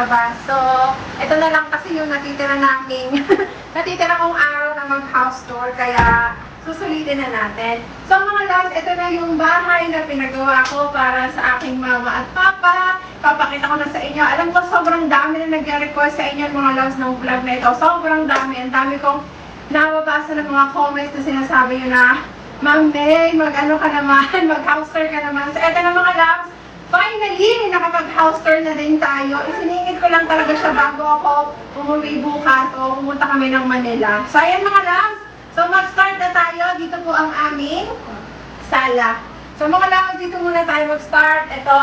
labas. So, ito na lang kasi yung natitira namin. Natitira kong araw na mag-house tour, kaya susulitin na natin. So mga loves, ito na yung bahay na pinagawa ko para sa aking mama at papa. Papakita ko na sa inyo. Alam ko sobrang dami na nag-request sa inyo mga loves ng vlog na ito. Sobrang dami. Ang dami kong nababasa ng mga comments na sinasabi nyo na, Ma'am May, mag-ano ka naman, mag-house tour ka naman. So ito na mga loves, finally, nakapag-house tour na din tayo. Isiningit ko lang talaga siya bago ako umuwi bukas o pumunta kami ng Manila. So ayan mga loves, so mag-start na tayo. Dito po ang aming sala. So mga loves, dito muna tayo mag-start. Ito,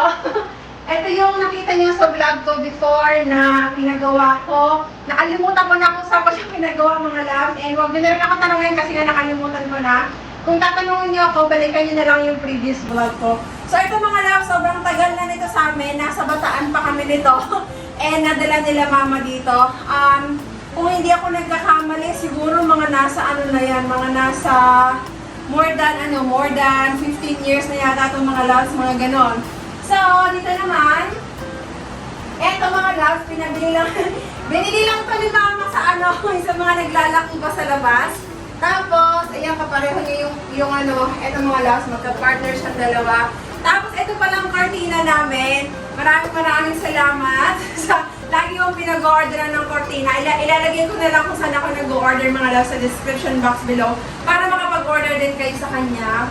ito yung nakita niyo sa vlog ko before na pinagawa ko. Nakalimutan ko na kung saan ko siya pinagawa mga loves. And huwag nyo na rin ako tanongin kasi nga nakalimutan ko na. Kung tatanungin niyo ako, balikan niyo na lang yung previous vlog ko. So ito mga loves, sobrang tagal na nito sa amin. Nasa Bataan pa kami nito. And nadala nila mama dito. Kung hindi ako nagkakamali, siguro mga nasa ano na yan, mga nasa more than 15 years na yata itong mga loves, mga ganon. So, dito naman, eto mga loves, binili lang ito ni mama sa ano, sa mga naglalaki pa sa labas. Tapos, ayan, kapareho niya yung ano, eto mga loves, magka-partner siyang dalawa. Tapos, ito palang cortina namin. Maraming salamat sa lagi yung pinag-orderan ng cortina. Ilalagay ko na lang kung saan ako nag-order mga loves sa description box below para makapag-order din kayo sa kanya.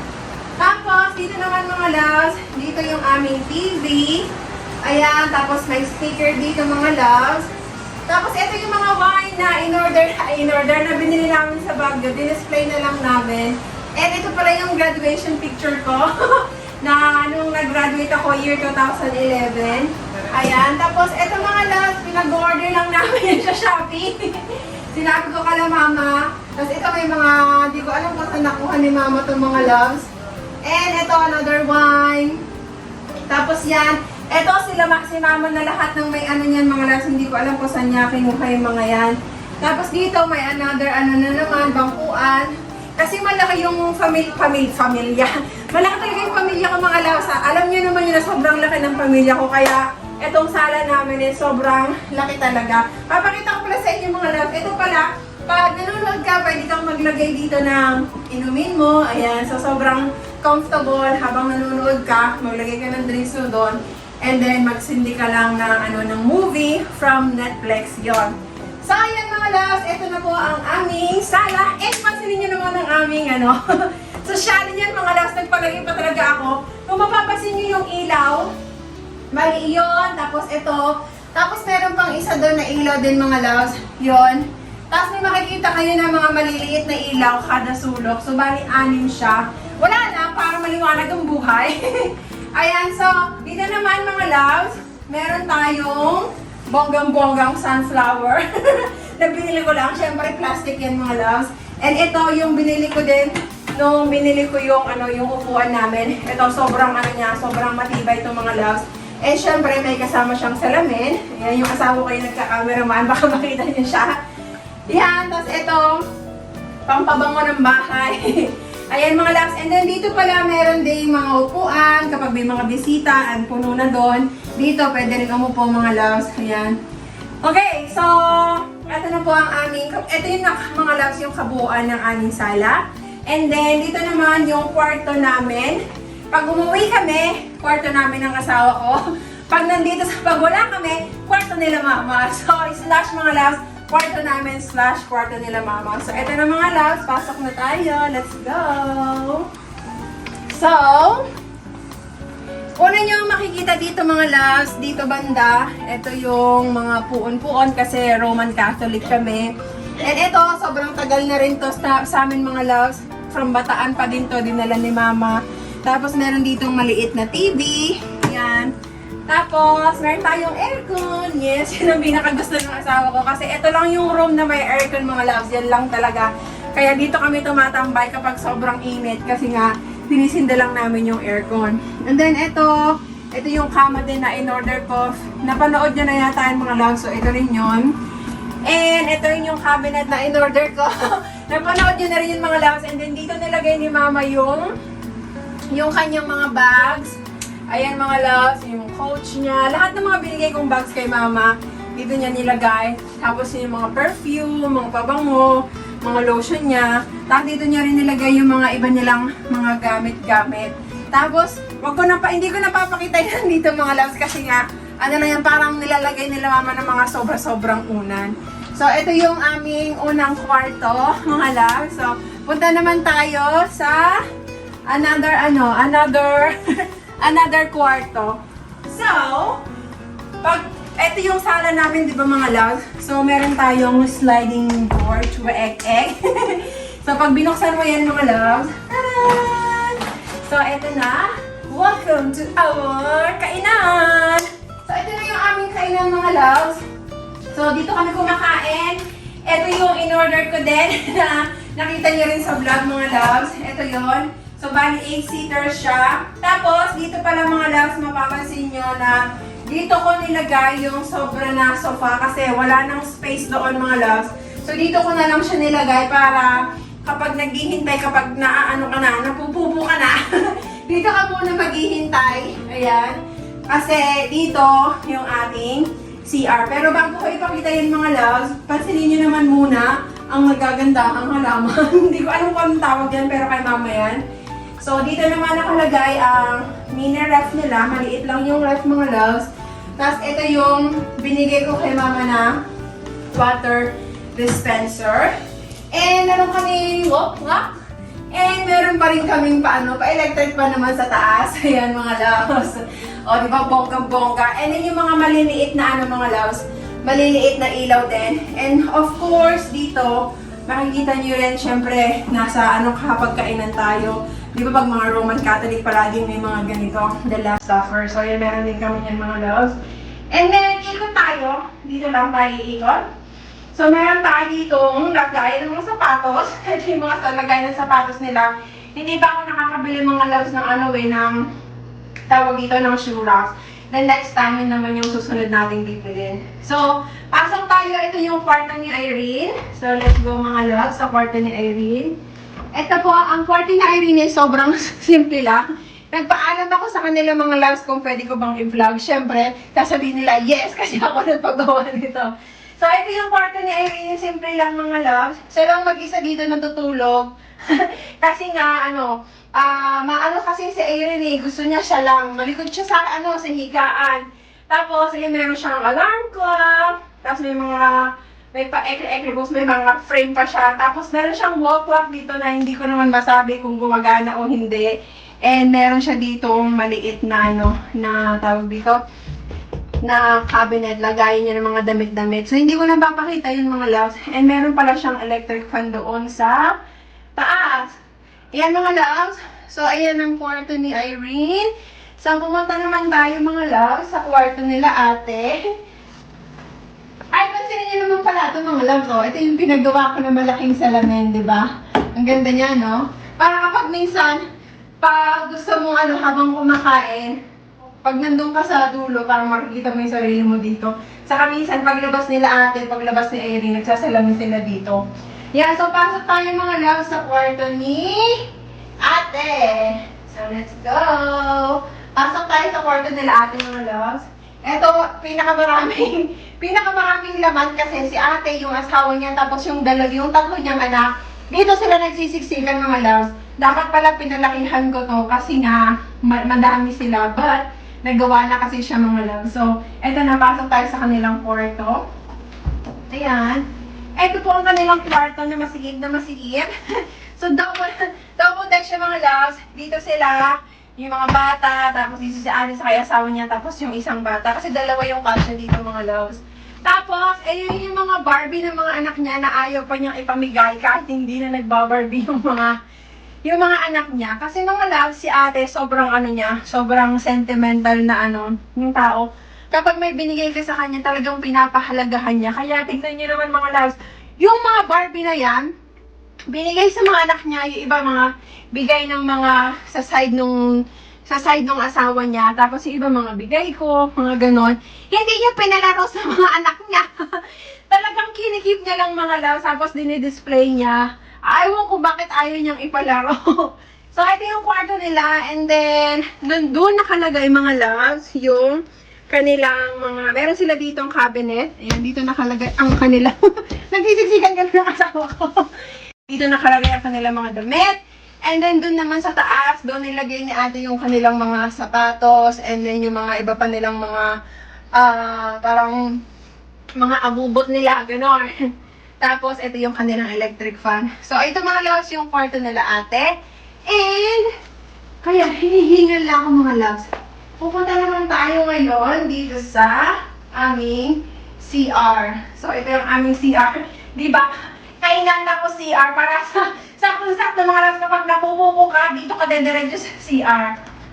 Tapos, dito naman mga loves, dito yung aming TV. Ayan, tapos may sticker dito mga loves. Tapos, ito yung mga wine na in-order na binili namin sa Baguio. Display na lang namin. And ito pala yung graduation picture ko na nung nag-graduate ako year 2011. Ayan. Tapos, ito mga loves, pinag-order lang namin sa Shopee. Sinabi ko kala mama. Tapos, ito may mga, di ko alam kung saan nakuha ni mama itong mga loves. And ito, another wine. Tapos yan, ito si mama na lahat ng may ano niyan mga loves. Hindi ko alam kung saan niya kinuha yung mga yan. Tapos dito may another ano na naman, bangkuan. Kasi malaki yung pamilya. Malaki talaga yung pamilya ko mga loves. Alam niyo naman yun na sobrang laki ng pamilya ko. Kaya itong sala namin eh, sobrang laki talaga. Papakita ko pala sa inyo mga loves. Ito pala, pag nanonood ka, pwede kang maglagay dito ng inumin mo. Ayan, so sobrang comfortable habang nanonood ka. Maglagay ka ng drinks mo doon. And then, magsindi ka lang ng movie from Netflix yon. So, ayan mga loves, ito na po ang aming sala. And pansinin nyo naman ang aming social niyan mga loves, nagpalagay pa talaga ako. Kung mapapansin nyo yung ilaw, mali yun. Tapos ito, tapos meron pang isa doon na ilaw din mga loves, yon. Tapos may makikita kayo ng mga maliliit na ilaw kada sulok. So, bali 6 siya. Wala na, para maliwanag ang buhay. Ayan, so, dito naman mga loves, meron tayong bonggang-bonggang sunflower. Nabinili ko lang, syempre plastic yan mga loves. And ito yung binili ko din, nung binili ko yung, yung upuan namin. Ito, sobrang sobrang matibay itong mga loves. And syempre, may kasama siyang salamin. Ayan, yung asawa ko yung nagka-cameraman, baka makita niyo siya. Yan, tapos ito, pampabango ng bahay. Ayan mga loves, and then dito pala meron din mga upuan kapag may mga bisita at puno na doon. Dito pwede rin umupo mga loves. Ayan. Okay, so ito na po ang aming, ito yung mga loves yung kabuuan ng aming sala. And then dito naman yung kwarto namin. Pag umuwi kami, kwarto namin ng asawa ko. Pag nandito pag wala kami, kwarto nila mama. So slash mga loves, kwarto namin / kwarto nila mama. So, ito na mga loves. Pasok na tayo. Let's go! So, una nyo makikita dito mga loves, dito banda, ito yung mga puon-puon kasi Roman Catholic kami. And ito, sobrang tagal na rin to sa amin mga loves. From Bataan pa din to, dinala ni mama. Tapos, meron ditong maliit na TV. Yan. Tapos, meron tayong aircon. Yes, yun ang pinakagusto ng asawa ko. Kasi ito lang yung room na may aircon mga loves. Yan lang talaga. Kaya dito kami tumatambay kapag sobrang init. Kasi nga, pinisinda lang namin yung aircon. And then, ito yung kama din na in-order ko. Napanood nyo na yata yung mga loves. So, ito rin yun. And ito rin yung cabinet na in-order ko. Napanood nyo na rin yung mga loves. And then, dito nilagay ni mama yung kanyang mga bags. Ayan mga loves, yung coach niya. Lahat ng mga binigay kong bags kay mama. dito niya nilagay. Tapos yung mga perfume, mga pabango, mga lotion niya. Tapos dito niya rin nilagay yung mga iba nilang mga gamit-gamit. Tapos, hindi ko napapakita yan dito mga loves kasi nga, ano na yan, parang nilalagay nila mama ng mga sobra-sobrang unan. So, ito yung aming unang kwarto, mga loves. So, punta naman tayo sa another kwarto. So, ito yung sala namin, di ba mga loves? So, meron tayong sliding door, egg. So, pag binuksan mo yan mga loves, taran! So, ito na. Welcome to our kainan! So, ito na yung aming kainan mga loves. So, dito kami kumakain. Ito yung in-order ko din na nakita niyo rin sa vlog mga loves. Ito yon. So, bali 8-seater siya. Tapos, dito pala mga loves, mapapansin nyo na dito ko nilagay yung sobra na sofa kasi wala nang space doon mga loves. So, dito ko na lang siya nilagay para kapag naghihintay, kapag napupupo ka na, dito ka muna maghihintay. Ayan. Kasi dito yung ating CR. Pero bago ko ipakita yun mga loves, pansinin nyo naman muna ang magagandahang halaman. Hindi ko alam kung anong tawag yan, pero kay mama yan. So, dito naman nakalagay ang mini ref nila. Maliit lang yung ref mga loves. Tapos, ito yung binigay ko kay mama na water dispenser. And meron kaming wok. And meron pa rin kaming pa-electric pa naman sa taas. Ayan mga loves. O, di ba, bongga-bongga. And then yung mga maliliit na mga loves, maliliit na ilaw din. And of course, dito, makikita nyo rin, syempre, nasa kapag kainan tayo. Di ba pag mga Roman Catholic, palaging may mga ganito, the Last Supper. So, yan, meron din kami yan mga loves. And then, ikot tayo. Dito lang tayo iikot. So, meron tayo ditong lagay ng mga sapatos. Ito yung mga lagay ng sapatos nila. Hindi pa ako nakakabili mga loves ng ng tawag dito ng shoe racks. Then next time, yun naman yung susunod nating bibilin. So, pasok tayo. Ito yung kwarto ni Irene. So, let's go mga loves sa kwarto ni Irene. Ito po, ang kwarto ni Irene is sobrang simple lang. Nagpaalam ako sa kanila mga loves kung pwede ko bang i-vlog. Siyempre, sasabihin nila, yes, kasi ako nagpagawa nito. So, ito yung kwarto ni Irene. Simple lang mga loves. Siya lang mag-isa dito natutulog. Kasi nga, kasi si Irene, gusto niya siya lang. Malikod siya sa, sa higaan. Tapos, meron siyang alarm clock. Tapos, may pa-ekle-ekle, may mga frame pa siya. Tapos, meron siyang wall clock dito na hindi ko naman masabi kung gumagana o hindi. And, meron siya dito maliit na, na tawag dito, na cabinet, lagayin niya ng mga damit-damit. So, hindi ko na papakita yun mga loves. And meron pala siyang electric fan doon sa taas. Ayan mga loves. So, ayan ang kwarto ni Irene. So, pumunta naman tayo mga loves sa kwarto nila ate. Ay, pansinin niyo naman pala ito mga loves. Oh. Ito yung pinagawa ko na malaking salamin, di ba? Ang ganda niya, no? Para kapag minsan, pag gusto mo habang kumakain, pag nandun ka sa dulo, parang makikita mo yung sarili mo dito. Saka minsan, paglabas nila ate, paglabas ni Irene, nagsasalamin sila dito. Yeah, so pasok tayo mga loves sa kwarto ni ate. So, let's go! Pasok tayo sa kwarto nila ate mga loves. Ito, pinakamaraming laman kasi si ate, yung asawa niya, tapos yung tatlo niyang anak. Dito sila nagsisiksikan mga loves. Dapat pala pinalakihan ko to kasi nga, madami sila. But, nagawa na kasi siya mga loves. So, eto na, pasok tayo sa kanilang kwarto. Ayan. Ito po ang kanilang kwarto na masigit na masigit. So, double deck siya mga loves. Dito sila, yung mga bata, tapos dito si Alice sa kaya asawa niya, tapos yung isang bata. Kasi dalawa yung kasya dito mga loves. Tapos, ayun yung mga Barbie ng mga anak niya na ayaw pa niyang ipamigay kahit hindi na nagba-Barbie yung mga anak niya. Kasi mga loves, si ate, sobrang sobrang sentimental na yung tao. Kapag may binigay ka sa kanya, talagang pinapahalagahan niya. Kaya tingnan niyo naman mga loves, yung mga Barbie na yan, binigay sa mga anak niya, yung iba mga bigay ng mga sa side nung asawa niya, tapos yung iba mga bigay ko, mga ganon. Hindi niya pinalaro sa mga anak niya. Talagang kinikip niya lang mga loves, tapos dinidisplay niya. Ayaw ko bakit ayaw niyang ipalaro. So, ito yung kwarto nila. And then, nandun nakalagay mga loves, yung kanilang mga, meron sila dito ang cabinet. Ayan, dito nakalagay ang kanilang, nagsisiksikan ka ng asawa ko. Dito nakalagay ang kanilang mga damit. And then, dun naman sa taas, doon nilagay ni ate yung kanilang mga sapatos. And then, yung mga iba pa nilang mga, parang, mga abubot nila, gano'n. Tapos, ito yung kanilang electric fan. So, ito mga loves, yung kwarto nila ate. And, kaya, hinihingal lang ako mga loves. Pupunta naman tayo ngayon dito sa aming CR. So, ito yung aming CR. Diba? Kainanda ko CR para sa sakto-sakto mga loves kapag napupupo ka, dito ka dediretso sa CR.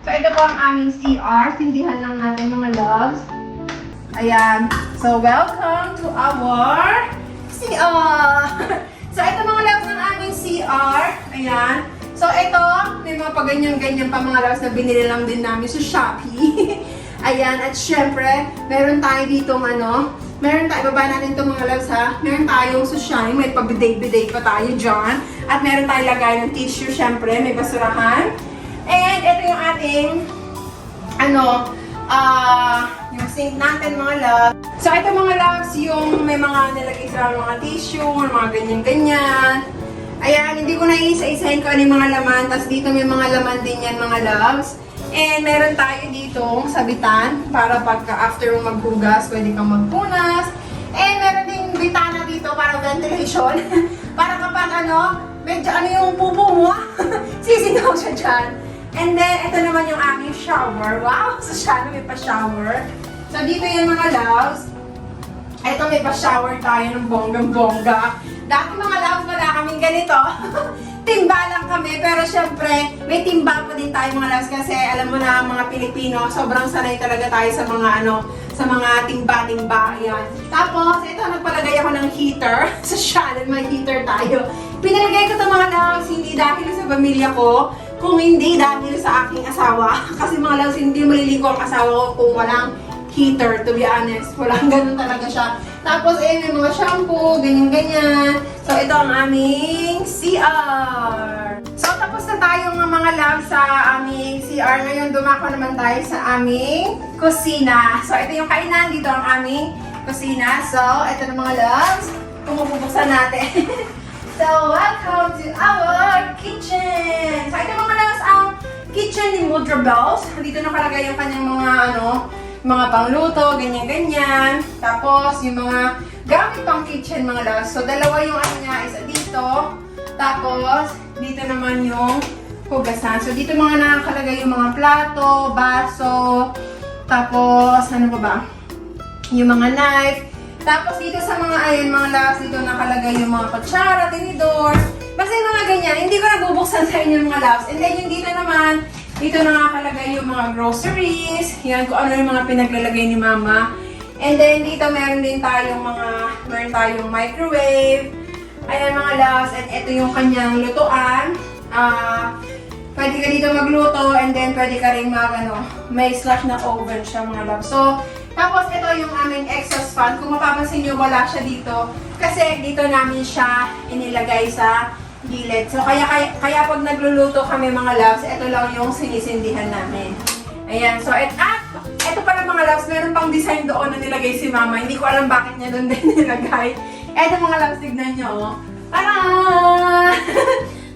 So, ito po ang aming CR. Sindihan lang natin mga loves. Ayan. So, welcome to our CR. So, ito mga loves ng aming CR. Ayan. So, ito, may mga paganyan-ganyan pa mga loves na binili lang din namin sa Shopee. Ayan. At syempre, meron tayo ditong meron tayo, baba natin itong mga loves ha. Meron tayong sushine, may pabiday-biday pa tayo dyan. At meron tayong lagay ng tissue, syempre, may basurahan. And ito yung ating, yung sink natin mga loves. So ito mga loves, yung may mga nilagay sa mga tissue, mga ganyan-ganyan. Ayan, hindi ko na isa-isahin ko ano yung mga laman. Tapos dito may mga laman din yan mga loves. And meron tayo dito sabitan para pagka after mo maghugas, pwede kang magpunas. And meron din bitana dito para ventilation. Para kapag medyo yung pupo mo, sisinaw siya dyan. And then, ito naman yung aming shower. Wow! So, siya may pa-shower. So, dito yung mga loves. Ito may pa-shower tayo ng bonggang-bongga. Dati mga loves, wala kaming ganito. Timba lang kami. Pero syempre, may timba pa din tayo mga loves. Kasi alam mo na mga Pilipino, sobrang sanay talaga tayo sa mga sa mga timba-timba. Ayan. Tapos, ito, nagpalagay ako ng heater. Sa Shannon, may heater tayo. Pinalagay ko ito mga loves, hindi dahil sa pamilya ko. Kung hindi dahil sa aking asawa. Kasi mga loves, hindi maliligo ang asawa ko kung walang heater, to be honest. Walang ganun talaga siya. Tapos, ayun, yung mga shampoo, ganyan-ganyan. So, ito ang aming CR. So, tapos na tayo mga loves sa aming CR. Ngayon, dumako naman tayo sa aming kusina. So, ito yung kainan. Dito ang aming kusina. So, ito na mga loves. Pumupubuksan natin. So, welcome to our kitchen! So, ito mga loves, ang kitchen ni Mudra Bells. Dito nakalagay yung kanyang mga, mga pangluto, ganyan-ganyan. Tapos, yung mga gamit pang kitchen, mga loves. So, dalawa yung niya, isa dito. Tapos, dito naman yung hugasan. So, dito mga nakakalagay yung mga plato, baso, tapos, ano pa ba? Yung mga knife. Tapos dito sa mga mga loves, dito nakalagay yung mga kutsara, tinidor. Basta yung mga ganyan, hindi ko nabubuksan sa inyo mga loves. And then yung dito naman, dito nakakalagay yung mga groceries. Yan, kung ano yung mga pinaglalagay ni mama. And then dito meron din tayong meron tayong microwave. Ayan mga loves, and ito yung kanyang lutuan. Pwede ka dito magluto, and then pwede ka rin may slash na oven siya mga loves. So, tapos ito yung aming exhaust fan. Kung mapapansin nyo, wala siya dito. Kasi dito namin siya inilagay sa gilid. So kaya pag nagluluto kami mga loves, ito lang yung sinisindihan namin. Ayan. So ito pala mga loves, meron pang design doon na nilagay si mama. Hindi ko alam bakit niya doon din nilagay. Ito mga loves, tignan nyo. Oh. Parang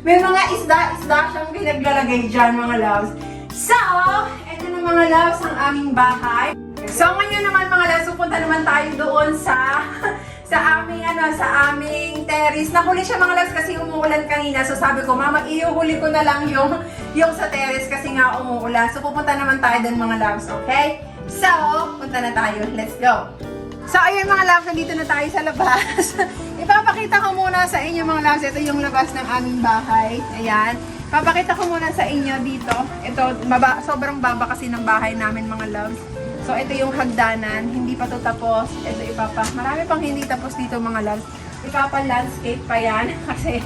may mga isda siyang pinaglalagay dyan mga loves. So, ito na mga loves ang aming bahay. So ngayon naman mga loves, pupunta naman tayo doon sa aming terrace. Nahuli siya mga loves kasi umuulan kanina. So sabi ko, mama, iuhuli ko na lang yung sa terrace kasi nga umuulan. So pupunta naman tayo doon mga loves, okay? So, punta na tayo. Let's go! So ayun mga loves, nandito na tayo sa labas. Ipapakita ko muna sa inyo mga loves. Ito yung labas ng aming bahay. Ayan. Papakita ko muna sa inyo dito. Ito, sobrang baba kasi ng bahay namin mga loves. So, ito yung hagdanan. Hindi pa to tapos. Ito marami pang hindi tapos dito mga loves. Ipapa-landscape pa yan. Kasi,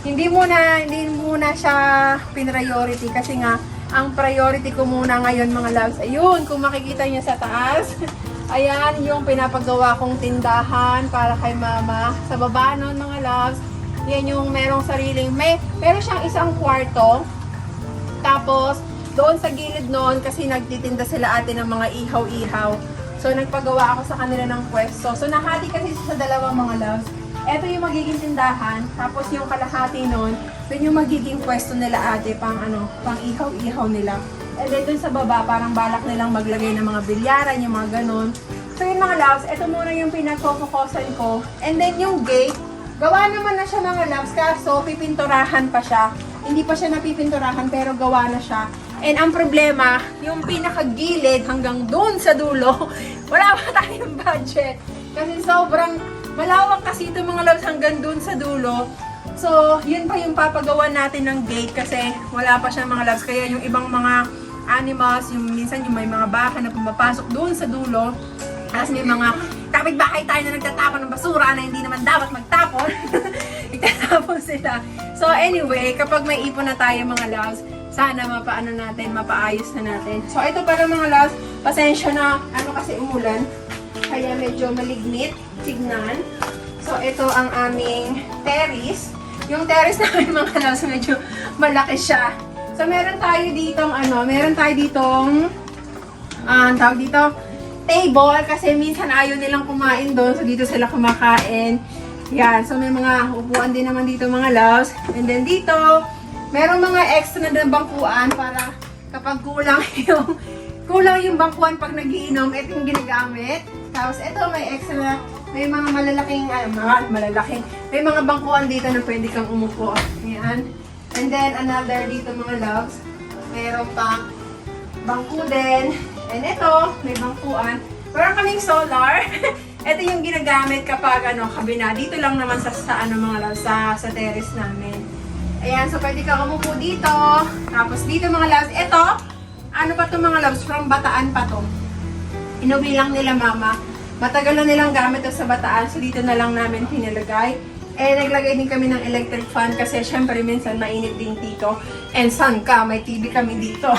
hindi muna siya priority. Kasi nga, ang priority ko muna ngayon mga loves. Ayun, kung makikita niyo sa taas. Ayan, yung pinapagawa kong tindahan para kay mama. Sa baba nun mga loves. Yan yung merong sariling, meron siyang isang kwarto. Tapos, doon sa gilid noon, kasi nagtitinda sila ate ng mga ihaw-ihaw. So, nagpagawa ako sa kanila ng pwesto. So, nahati kasi sa dalawang mga loves. Ito yung magiging tindahan, tapos yung kalahati nun, dun yung magiging pwesto nila ate, pang ihaw-ihaw nila. And then dun sa baba, parang balak nilang maglagay ng mga bilyaran, yung mga ganun. So yun mga loves, ito muna yung pinagkukukosan ko. And then yung gate, gawa naman na siya mga loves, kaso pipinturahan pa siya. Hindi pa siya napipinturahan, pero gawa na siya. And ang problema, yung pinakagilid hanggang dun sa dulo, wala pa tayong budget. Kasi sobrang malawak kasi ito mga loves hanggang dun sa dulo. So, yun pa yung papagawa natin ng gate kasi wala pa siya mga loves. Kaya yung ibang mga animals, yung minsan yung may mga baka na pumapasok dun sa dulo. Tapos may mga kapitbahay tayo na nagtatapon ng basura na hindi naman dapat magtapon. Nagtatapon sila. So anyway, kapag may ipon na tayo mga loves, sana mapaano natin, mapaayos na natin. So ito para mga loves, pasensya na kasi umulan. Kaya medyo malignit, tignan. So ito ang aming terrace. Yung terrace namin mga loves, medyo malaki siya. So meron tayo ditong tawag dito, table kasi minsan ayaw nilang kumain doon. So dito sila kumakain. Yan, so may mga upuan din naman dito mga loves. And then dito, merong mga extra na bangkuan para kapag kulang yung bangkuan pag nagiinom, ito yung ginagamit. Tapos ito may extra, may mga may mga bangkuan dito na pwede kang umupo. Yan. And then another dito mga loves, meron pang bangku din. And ito, may bangkuan. Meron kaming solar. Ito yung ginagamit kapag kabina. Dito lang naman sa mga loves, sa terrace namin. Ayan, so pwede ka umupo dito. Tapos dito mga loves, ito, pa to mga loves, from Bataan pa to. Inuwi lang nila mama. Matagal na nilang gamit to sa Bataan, so dito na lang namin pinalagay. Eh, naglagay din kami ng electric fan kasi syempre minsan mainit din dito. And sun ka, may TV kami dito.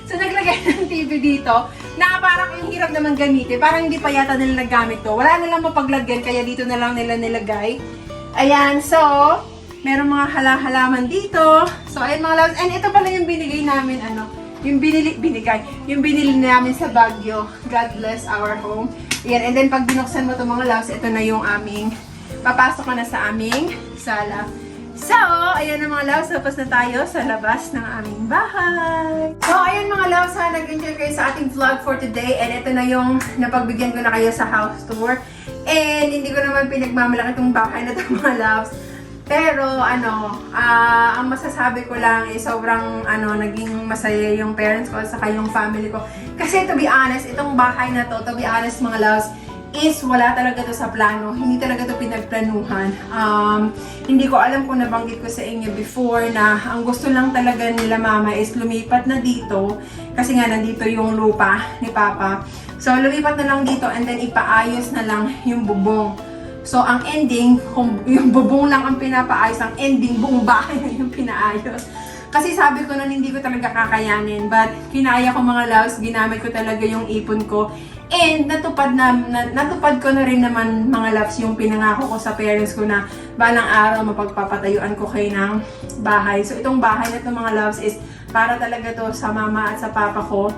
So naglagay ng TV dito na parang yung hirap naman gamitin. Parang hindi pa yata nila nagamit to. Wala nilang mapaglagyan kaya dito na lang nila nilagay. Ayan, so meron mga halaman dito. So ayun mga loves. And ito pala yung binigay namin yung binili namin sa Baguio. God bless our home. Ayan, and then pag binuksan mo to mga loves, ito na yung papasok na sa aming sala. So, ayan na mga loves, tapos na tayo sa labas ng aming bahay. So, ayan mga loves, nag-enjoy kayo sa ating vlog for today. And ito na yung napagbigyan ko na kayo sa house tour. And hindi ko naman pinagmamalaki itong bahay na ito mga loves. Pero, ang masasabi ko lang is sobrang, naging masaya yung parents ko at saka yung family ko. Kasi to be honest, itong bahay na to be honest mga loves, is wala talaga to sa plano. Hindi talaga to pinagplanuhan. Hindi ko alam kung nabanggit ko sa inyo before na ang gusto lang talaga nila mama is lumipat na dito kasi nga nandito yung lupa ni papa. So lumipat na lang dito and then ipaayos na lang yung bubong. So ang ending, yung bubong lang ang pinapaayos, ang ending buong bahay na yung pinaayos. Kasi sabi ko nun hindi ko talaga kakayanin, but kinaya ko mga loves, ginamit ko talaga yung ipon ko. And natupad ko na rin naman mga loves yung pinangako ko sa parents ko na balang araw mapagpapatayuan ko kayo ng bahay. So itong bahay na ito mga loves is para talaga to sa mama at sa papa ko.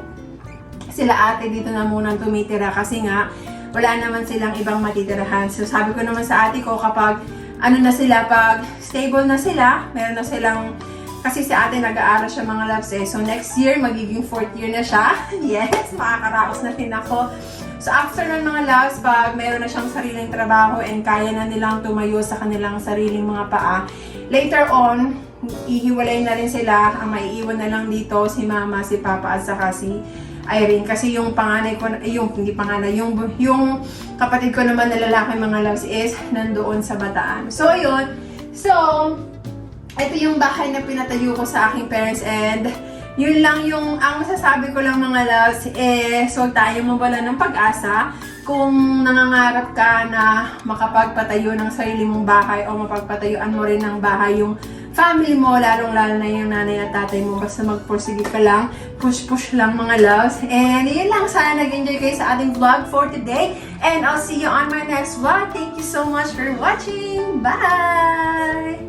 Sila ate dito na muna tumitira kasi nga wala naman silang ibang matitirahan. So sabi ko naman sa ate ko kapag na sila, pag stable na sila, meron na silang. Kasi si ate nag-aaral siya mga loves So next year, magiging 4th year na siya. Yes, makakaraos na rin ako. So after ng mga loves, pag meron na siyang sariling trabaho and kaya na nilang tumayo sa kanilang sariling mga paa, later on, ihiwalay na rin sila. Ang maiiwan na lang dito si mama, si papa at saka si Irene. Kasi yung panganay ko, yung kapatid ko naman na lalaki mga loves is nandoon sa Bataan. So ayun. So, ito yung bahay na pinatayo ko sa aking parents and yun lang yung, ang masasabi ko lang mga loves so tayo mawala ng pag-asa kung nangangarap ka na makapagpatayo ng sarili mong bahay o mapagpatayuan mo rin ng bahay yung family mo, lalong-lalo na yung nanay at tatay mo. Basta magpursige ka lang, push lang mga loves. And yun lang, sana nag-enjoy kayo sa ating vlog for today. And I'll see you on my next vlog. Thank you so much for watching. Bye!